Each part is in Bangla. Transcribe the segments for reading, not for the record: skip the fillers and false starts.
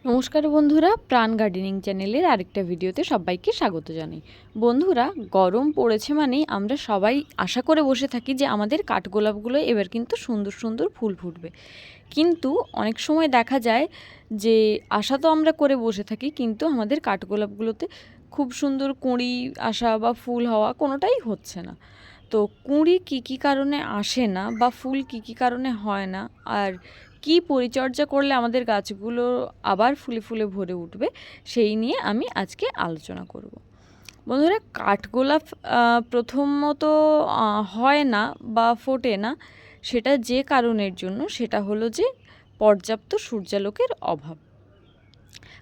নমস্কার বন্ধুরা, প্রাণ গার্ডেনিং চ্যানেলের আরেকটা ভিডিওতে সবাইকে স্বাগত জানাই। বন্ধুরা, গরম পড়েছে মানেই আমরা সবাই আশা করে বসে থাকি যে আমাদের কাঠগোলাপগুলো এবার কিন্তু সুন্দর সুন্দর ফুল ফুটবে। কিন্তু অনেক সময় দেখা যায় যে আশা তো আমরা করে বসে থাকি, কিন্তু আমাদের কাঠগোলাপগুলোতে খুব সুন্দর কুঁড়ি আসা বা ফুল হওয়া কোনোটাই হচ্ছে না। তো কুঁড়ি কী কারণে আসে না বা ফুল কী কারণে হয় না, আর কি পরিচর্যা করলে আমাদের গাছগুলো আবার ফুলে ফুলে ভরে উঠবে, সেই নিয়ে আমি আজকে আলোচনা করব। বন্ধুরা, কাঠগোলাপ প্রথমত হয় না বা ফোটে না, সেটা যে কারণের জন্য, সেটা হলো যে পর্যাপ্ত সূর্যালোকের অভাব।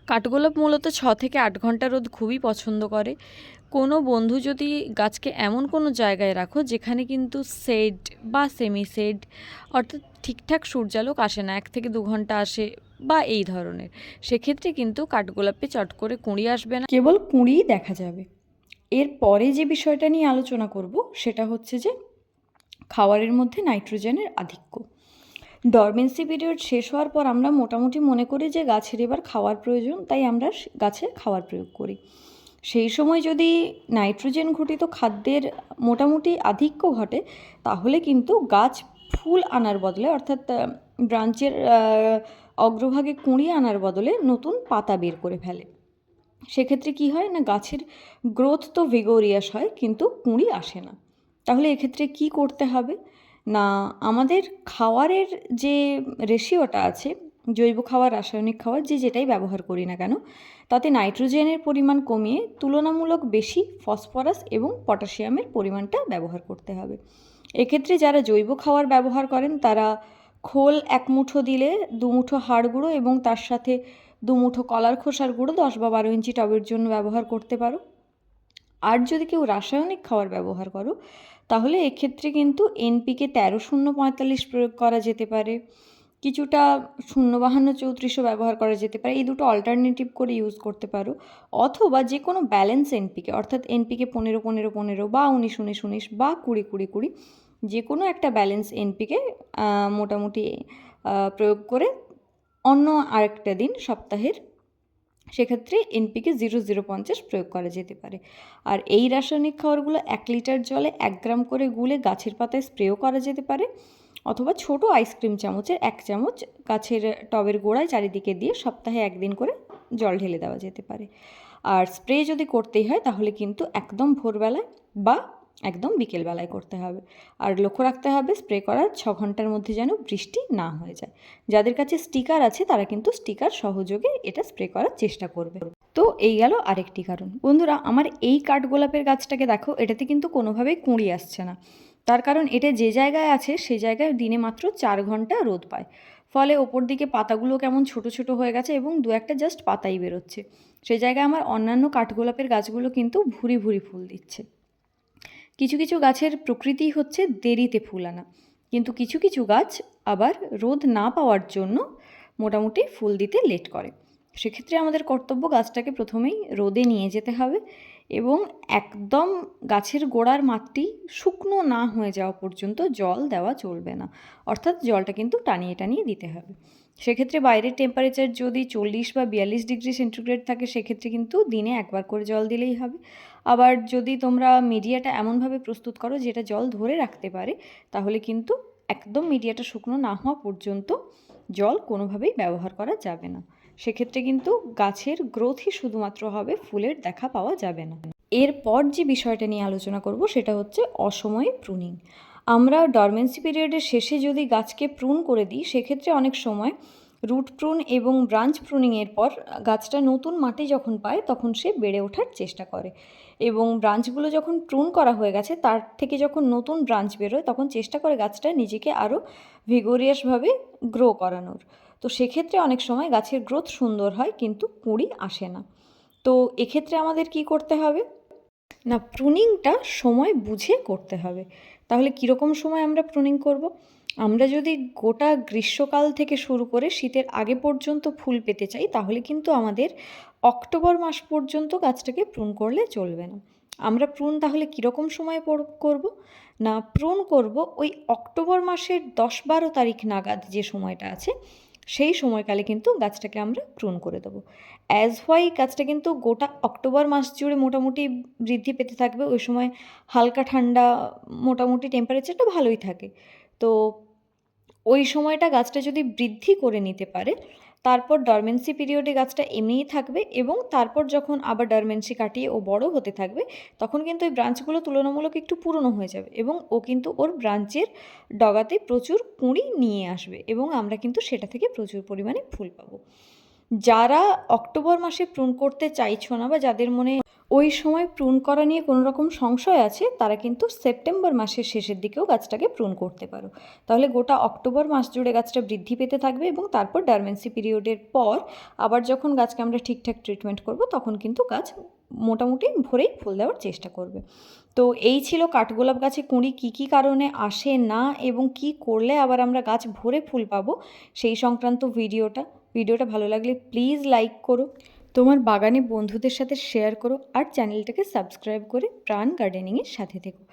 কাঠগোলাপ মূলত 6 থেকে 8 ঘন্টা রোদ খুবই পছন্দ করে। কোনো বন্ধু যদি গাছকে এমন কোনো জায়গায় রাখো যেখানে কিন্তু শেড বা সেমি শেড, অর্থাৎ ঠিকঠাক সূর্যালোক আসে না, 1 থেকে 2 ঘন্টা আসে বা এই ধরনের, সেক্ষেত্রে কিন্তু কাঠগোলাপে চট করে কুঁড়ি আসবে না, কেবল কুঁড়িই দেখা যাবে। এরপরে যে বিষয়টা নিয়ে আলোচনা করব সেটা হচ্ছে যে খাবারের মধ্যে নাইট্রোজেনের আধিক্য। ডরমেন্সি পিরিয়ড শেষ হওয়ার পর আমরা মোটামুটি মনে করি যে গাছের এবার খাওয়ার প্রয়োজন, তাই আমরা গাছে খাওয়ার প্রয়োগ করি। সেই সময় যদি নাইট্রোজেন ঘটিত খাদ্যের মোটামুটি আধিক্য ঘটে, তাহলে কিন্তু গাছ ফুল আনার বদলে, অর্থাৎ ব্রাঞ্চের অগ্রভাগে কুঁড়ি আনার বদলে নতুন পাতা বের করে ফেলে। সেক্ষেত্রে কি হয় না, গাছের গ্রোথ তো ভিগোরিয়াস হয়, কিন্তু কুঁড়ি আসে না। তাহলে এক্ষেত্রে কি করতে হবে না, আমাদের খাওয়ারের যে রেশিওটা আছে, জৈব খাবার রাসায়নিক খাবার যে যেটাই ব্যবহার করি না কেন, তাতে নাইট্রোজেনের পরিমাণ কমিয়ে তুলনামূলক বেশি ফসফরাস এবং পটাশিয়ামের পরিমাণটা ব্যবহার করতে হবে। এক্ষেত্রে যারা জৈব খাবার ব্যবহার করেন তারা খোল 1 মুঠো দিলে 2 মুঠো হাড় গুঁড়ো এবং তার সাথে 2 মুঠো কলার খোসার গুঁড়ো 10 বা 12 ইঞ্চি টবের জন্য ব্যবহার করতে পারো। আর যদি কেউ রাসায়নিক খাবার ব্যবহার করো, তাহলে এক্ষেত্রে কিন্তু এনপিকে 13-0-45 প্রয়োগ করা যেতে পারে, কিছুটা 0-52-34 ব্যবহার করা যেতে পারে। এই দুটো অল্টারনেটিভ করে ইউজ করতে পারো। অথবা যে কোনো ব্যালেন্স এনপিকে, অর্থাৎ এনপিকে 15-15-15 বা 19-19-19 বা 20-20-20, যে কোনো একটা ব্যালেন্স এনপিকে মোটামুটি প্রয়োগ করে অন্য আরেকটা দিন সপ্তাহের, সেক্ষেত্রে এনপিকে 0-0-50 প্রয়োগ করা যেতে পারে। আর এই রাসায়নিক খাবারগুলো 1 লিটার জলে 1 গ্রাম করে গুলে গাছের পাতায় স্প্রেও করা যেতে পারে, অথবা ছোট আইসক্রিম চামচের 1 চামচ গাছের টবের গোড়ায় চারিদিকে দিয়ে সপ্তাহে 1 দিন করে জল ঢেলে দেওয়া যেতে পারে। আর স্প্রে যদি করতেই হয় তাহলে কিন্তু একদম ভোরবেলায় বা একদম বিকেলবেলায় করতে হবে। আর লক্ষ্য রাখতে হবে স্প্রে করার 6 ঘন্টার মধ্যে যেন বৃষ্টি না হয়ে যায়। যাদের কাছে স্টিকার আছে তারা কিন্তু স্টিকার সহযোগে এটা স্প্রে করার চেষ্টা করবে। তো এই গেল আরেকটি কারণ। বন্ধুরা, আমার এই কাঠগোলাপের গাছটাকে দেখো, এটাতে কিন্তু কোনোভাবেই কুঁড়ি আসছে না। তার কারণ এটা যে জায়গায় আছে সেই জায়গায় দিনে মাত্র 4 ঘন্টা রোদ পায়, ফলে ওপর দিকে পাতাগুলো কেমন ছোট ছোট হয়ে গেছে এবং 2-1টা জাস্ট পাতাই বেরোচ্ছে। সেই জায়গায় আমার অন্যান্য কাঠগোলাপের গাছগুলো কিন্তু ভুরি ভুরি ফুল দিচ্ছে। কিছু কিছু গাছের প্রকৃতি হচ্ছে দেরিতে ফুল আনা, কিন্তু কিছু কিছু গাছ আবার রোদ না পাওয়ার জন্য মোটামুটি ফুল দিতে লেট করে। সেক্ষেত্রে আমাদের কর্তব্য গাছটাকে প্রথমেই রোদে নিয়ে যেতে হবে এবং একদম গাছের গোড়ার মাটি শুকনো না হয়ে যাওয়া পর্যন্ত জল দেওয়া চলবে না, অর্থাৎ জলটা কিন্তু টানিয়ে টানিয়ে দিতে হবে। সেক্ষেত্রে বাইরের টেম্পারেচার যদি 40 বা 42 ডিগ্রি সেন্টিগ্রেড থাকে, সেক্ষেত্রে কিন্তু দিনে 1 বার করে জল দিলেই হবে। আবার যদি তোমরা মিডিয়াটা এমনভাবে প্রস্তুত করো যেটা জল ধরে রাখতে পারে, তাহলে কিন্তু একদম মিডিয়াটা শুকনো না হওয়া পর্যন্ত জল কোনোভাবেই ব্যবহার করা যাবে না। সেক্ষেত্রে কিন্তু গাছের গ্রোথই শুধুমাত্র হবে, ফুলের দেখা পাওয়া যাবে না। এরপর যে বিষয়টা নিয়ে আলোচনা করব সেটা হচ্ছে অসময়ে প্রুনিং। আমরা ডরমেন্সি পিরিয়ডের শেষে যদি গাছকে প্রুন করে দিই, সেক্ষেত্রে অনেক সময় রুট প্রুন এবং ব্রাঞ্চ প্রুনিংয়ের পর গাছটা নতুন মাটি যখন পায় তখন সে বেড়ে ওঠার চেষ্টা করে, এবং ব্রাঞ্চগুলো যখন প্রুন করা হয়ে গেছে তার থেকে যখন নতুন ব্রাঞ্চ বেরোয় তখন চেষ্টা করে গাছটা নিজেকে আরও ভিগোরিয়াসভাবে গ্রো করানোর। তো সেক্ষেত্রে অনেক সময় গাছের গ্রোথ সুন্দর হয় কিন্তু কুঁড়ি আসে না। তো এক্ষেত্রে আমাদের কি করতে হবে না, প্রুনিংটা সময় বুঝে করতে হবে। তাহলে কীরকম সময় আমরা প্রুনিং করব? আমরা যদি গোটা গ্রীষ্মকাল থেকে শুরু করে শীতের আগে পর্যন্ত ফুল পেতে চাই, তাহলে কিন্তু আমাদের অক্টোবর মাস পর্যন্ত গাছটাকে প্রুন করলে চলবে না। আমরা প্রুন তাহলে কীরকম সময় করব না, প্রুন করব ওই অক্টোবর মাসের 10-12 তারিখ নাগাদ যে সময়টা আছে, সেই সময়কালে কিন্তু গাছটাকে আমরা প্রুন করে দেবো। অ্যাজ হোয়াই গাছটা কিন্তু গোটা অক্টোবর মাস জুড়ে মোটামুটি বৃদ্ধি পেতে থাকবে। ওই সময় হালকা ঠান্ডা, মোটামুটি টেম্পারেচারটা ভালোই থাকে। তো ওই সময়টা গাছটা যদি বৃদ্ধি করে নিতে পারে, তারপর ডরমেন্সি পিরিয়ডে গাছটা এমনিই থাকবে এবং তারপর যখন আবার ডরমেন্সি কাটিয়ে ও বড় হতে থাকবে, তখন কিন্তু ওই ব্রাঞ্চগুলো তুলনামূলক একটু পুরনো হয়ে যাবে এবং ও কিন্তু ওর ব্রাঞ্চের ডগাতে প্রচুর কুঁড়ি নিয়ে আসবে এবং আমরা কিন্তু সেটা থেকে প্রচুর পরিমাণে ফুল পাবো। যারা অক্টোবর মাসে প্রুন করতে চাইছো না বা যাদের মনে ওই সময় প্রুন করা নিয়ে কোনো রকম সংশয় আছে, তারা কিন্তু সেপ্টেম্বর মাসের শেষের দিকেও গাছটাকে প্রুন করতে পারো। তাহলে গোটা অক্টোবর মাস জুড়ে গাছটা বৃদ্ধি পেতে থাকবে এবং তারপর ডরমেন্সি পিরিয়ডের পর আবার যখন গাছকে আমরা ঠিকঠাক ট্রিটমেন্ট করব, তখন কিন্তু গাছ মোটামুটি ভোরেই ফুল দেওয়ার চেষ্টা করবে। তো এই ছিল কাঠগোলাপ গাছে কুঁড়ি কী কী কারণে আসে না এবং কি করলে আবার আমরা গাছ ভরে ফুল পাবো, সেই সংক্রান্ত ভিডিওটা ভালো লাগলে প্লিজ লাইক করো, তোমার বাগানে বন্ধুদের সাথে শেয়ার করো আর চ্যানেলটাকে সাবস্ক্রাইব করে প্রাণ গার্ডেনিংয়ের সাথে থেকো।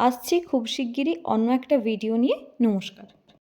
আসছি খুব শিগগিরই অন্য একটা ভিডিও নিয়ে। নমস্কার।